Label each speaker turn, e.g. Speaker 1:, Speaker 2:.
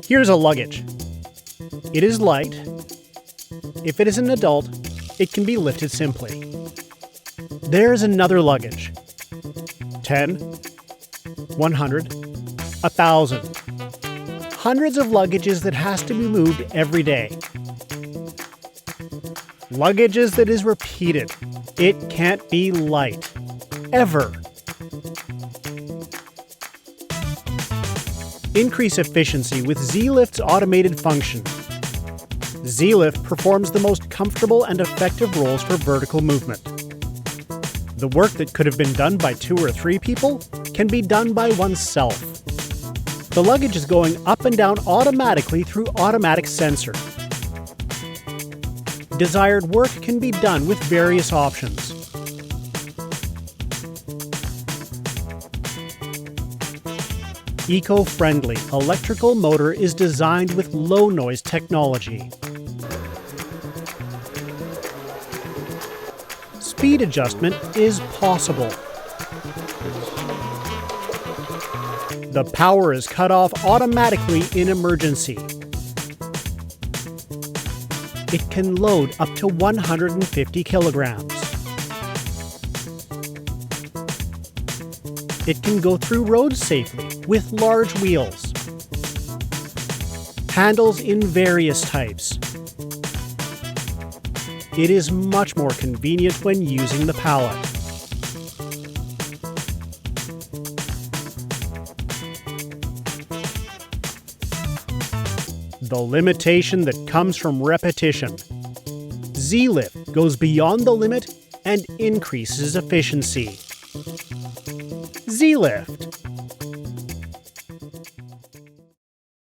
Speaker 1: Here's a luggage. It is light. If it is an adult, it can be lifted simply. There is another luggage. 10, 100, 1,000. Hundreds of luggages that has to be moved every day. Luggages that is repeated. It can't be light. Ever. Increase efficiency with Z-Lift's automated function. Z-Lift performs the most comfortable and effective rolls for vertical movement. The work that could have been done by 2 or 3 people can be done by oneself. The luggage is going up and down automatically through automatic sensor. Desired work can be done with various options. Eco-friendly electrical motor is designed with low noise technology. Speed adjustment is possible. The power is cut off automatically in emergency. It can load up to 150 kilograms. It can go through roads safely with large wheels. Handles in various types. It is much more convenient when using the pallet. The limitation that comes from repetition. Z-Lift goes beyond the limit and increases efficiency. Z-Lift.